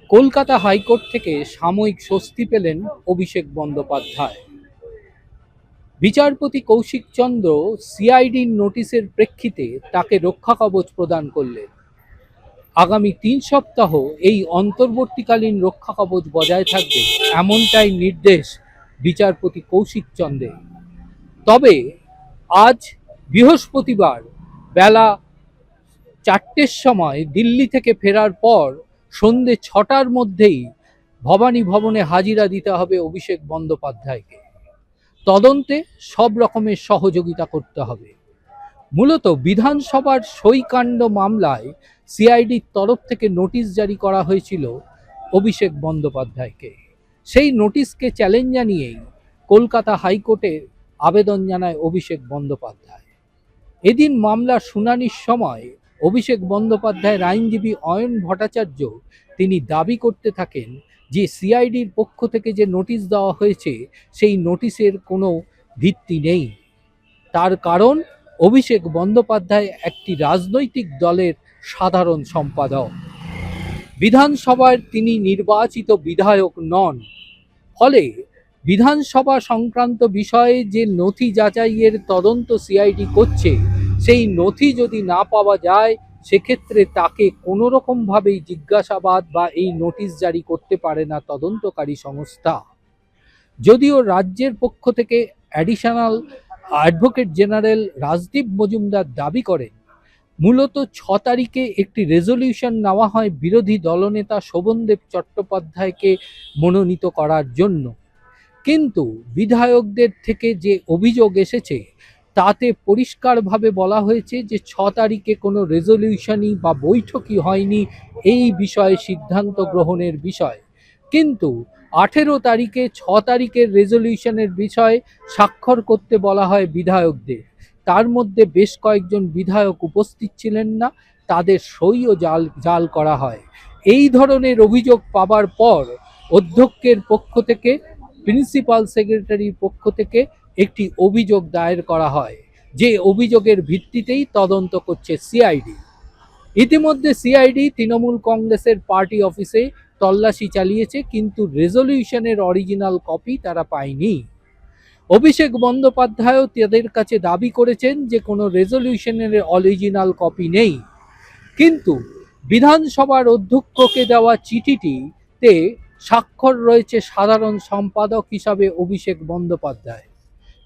Kolkata high court থেকে সাময়িক স্বস্তি পেলেন অভিষেক বন্দ্যোপাধ্যায়। বিচারপতি কৌশিক চন্দ্র সিআইডির নোটিশের প্রেক্ষিতে তাকে রক্ষাকবচ প্রদান করলেন। আগামী ৩ সপ্তাহ এই অন্তর্বর্তীকালীন রক্ষাকবচ বজায় থাকবে, এমনটাই নির্দেশ বিচারপতি কৌশিক চন্দ্রের। তবে আজ বৃহস্পতিবার বেলা ৪টের সময় দিল্লি থেকে ফেরার পর সন্ধে ৬টার মধ্যেই ভবানী ভবনে হাজিরা দিতে হবে অভিষেক বন্দ্যোপাধ্যায়কে। তদন্তে সব রকমের সহযোগিতা করতে হবে। মূলত বিধানসভার সইকাণ্ড মামলায় সিআইডির তরফ থেকে নোটিশ জারি করা হয়েছিল অভিষেক বন্দ্যোপাধ্যায়কে। সেই নোটিশকে চ্যালেঞ্জ জানিয়েই কলকাতা হাইকোর্টে আবেদন জানায় অভিষেক বন্দ্যোপাধ্যায়। এদিন মামলার শুনানির সময় অভিষেক বন্দ্যোপাধ্যায়ের আইনজীবী অয়ন ভট্টাচার্য তিনি দাবি করতে থাকেন যে সিআইডির পক্ষ থেকে যে নোটিশ দেওয়া হয়েছে সেই নোটিশের কোনো ভিত্তি নেই। তার কারণ অভিষেক বন্দ্যোপাধ্যায় একটি রাজনৈতিক দলের সাধারণ সম্পাদক। বিধানসভায় তিনি নির্বাচিত বিধায়ক নন। ফলে বিধানসভা সংক্রান্ত বিষয়ে যে নথি যাচাইয়ের তদন্ত সিআইডি করছে, সেই নথি যদি না পাওয়া যায় সেক্ষেত্রে তাকে কোনো রকমভাবেই জিজ্ঞাসাবাদ বা এই নোটিশ জারি করতে পারে না তদন্তকারী সংস্থা। যদিও রাজ্যের পক্ষ থেকে additional advocate general Rajdeep Majumdar দাবি করেন মূলত ৬ তারিখে একটি রেজলিউশন নেওয়া হয় বিরোধী দলনেতা শোভনদেব চট্টোপাধ্যায়কে মনোনীত করার জন্য। কিন্তু বিধায়কদের থেকে যে অভিযোগ এসেছে তাতে পরিষ্কারভাবে বলা হয়েছে যে ৬ তারিখে কোনো রেজলিউশনই বা বৈঠকই হয়নি এই বিষয়ে সিদ্ধান্ত গ্রহণের বিষয়। কিন্তু ১৮ তারিখে ৬ তারিখের রেজলিউশনের বিষয়ে স্বাক্ষর করতে বলা হয় বিধায়কদের। তার মধ্যে বেশ কয়েকজন বিধায়ক উপস্থিত ছিলেন না, তাদের সইও জাল করা হয়। এই ধরনের অভিযোগ পাবার পর অধ্যক্ষের পক্ষ থেকে প্রিন্সিপাল সেক্রেটারির পক্ষ থেকে একটি অভিযোগ দায়ের করা হয়, যে অভিযোগের ভিত্তিতেই তদন্ত করছে সিআইডি। ইতিমধ্যে সিআইডি তৃণমূল কংগ্রেসের পার্টি অফিসে তল্লাশি চালিয়েছে, কিন্তু রেজলিউশনের অরিজিনাল কপি তারা পায়নি। অভিষেক বন্দ্যোপাধ্যায়ও তাদের কাছে দাবি করেছেন যে কোনো রেজলিউশনের অরিজিনাল কপি নেই। কিন্তু বিধানসভার অধ্যক্ষকে দেওয়া চিঠিটিতে স্বাক্ষর রয়েছে সাধারণ সম্পাদক হিসাবে অভিষেক বন্দ্যোপাধ্যায়।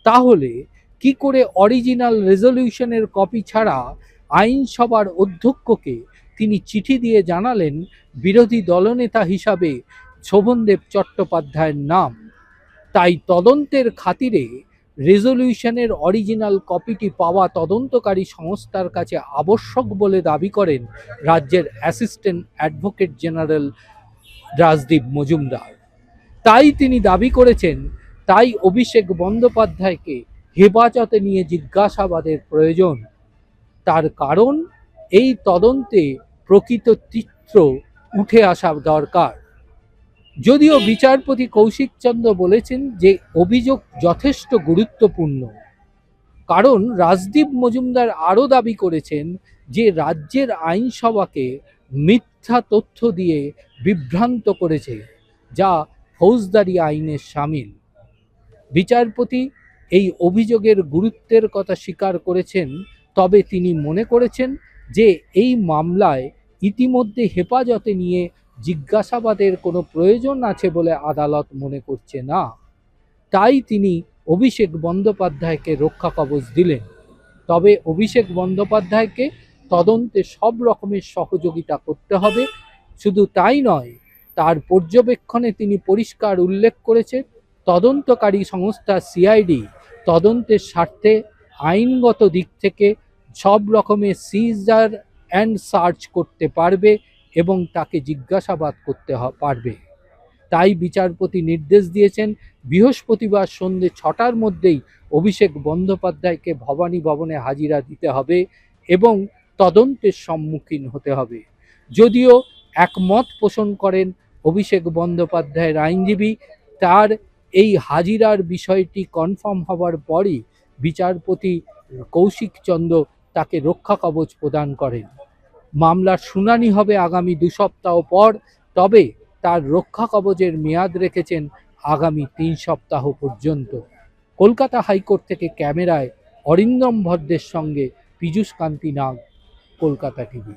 তাহলে কি করে অরিজিনাল রেজলিউশনের কপি ছাড়া আইনসভার অধ্যক্ষকে তিনি চিঠি দিয়ে জানালেন বিরোধী দলনেতা হিসাবে শোভনদেব চট্টোপাধ্যায়ের নাম? তাই তদন্তের খাতিরে রেজলিউশনের অরিজিনাল কপিটি পাওয়া তদন্তকারী সংস্থার কাছে আবশ্যক বলে দাবি করেন রাজ্যের assistant advocate general Rajdeep Majumdar. তাই তিনি দাবি করেছেন, তাই অভিষেক বন্দ্যোপাধ্যায়কে হেফাজতে নিয়ে জিজ্ঞাসাবাদের প্রয়োজন। তার কারণ এই তদন্তে প্রকৃত চিত্র উঠে আসা দরকার। যদিও বিচারপতি কৌশিক চন্দ্র বলেছেন যে অভিযোগ যথেষ্ট গুরুত্বপূর্ণ, কারণ রাজদীপ মজুমদার আরও দাবি করেছেন যে রাজ্যের আইনসভাকে মিথ্যা তথ্য দিয়ে বিভ্রান্ত করেছে, যা ফৌজদারি আইনের শামিল। বিচারপতি এই অভিযোগের গুরুত্বের কথা স্বীকার করেছেন, তবে তিনি মনে করেছেন যে এই মামলায় ইতিমধ্যে হেফাজতে নিয়ে জিজ্ঞাসাবাদের কোনো প্রয়োজন আছে বলে আদালত মনে করছে না। তাই তিনি অভিষেক বন্দ্যোপাধ্যায়কে রক্ষা কবচ দিলেন। তবে অভিষেক বন্দ্যোপাধ্যায়কে তদন্তে সব রকমের সহযোগিতা করতে হবে। শুধু তাই নয়, তার পর্যবেক্ষণে তিনি পরিষ্কার উল্লেখ করেছেন তদন্তকারী সংস্থা সিআইডি তদন্তের স্বার্থে আইনগত দিক থেকে সব রকমের সিজার অ্যান্ড সার্চ করতে পারবে এবং তাকে জিজ্ঞাসাবাদ করতে পারবে। তাই বিচারপতি নির্দেশ দিয়েছেন বৃহস্পতিবার সন্ধ্যে ৬টার মধ্যেই অভিষেক বন্দ্যোপাধ্যায়কে ভবানী ভবনে হাজিরা দিতে হবে এবং তদন্তের সম্মুখীন হতে হবে। যদিও একমত পোষণ করেন অভিষেক বন্দ্যোপাধ্যায়ের আইনজীবী, তার এই হাজিরার বিষয়টি কনফার্ম হওয়ার পরই বিচারপতি কৌশিক চন্দ্র তাকে রক্ষা কবচ প্রদান করেন। মামলার শুনানি হবে আগামী ২ সপ্তাহ পর। তবে তার রক্ষা কবচের মেয়াদ রেখেছেন আগামী ৩ সপ্তাহ পর্যন্ত। কলকাতা হাইকোর্ট থেকে ক্যামেরায় অরিন্দম ভদ্রের সঙ্গে পীযূষ কান্তি নাগ, কলকাতা টিভি।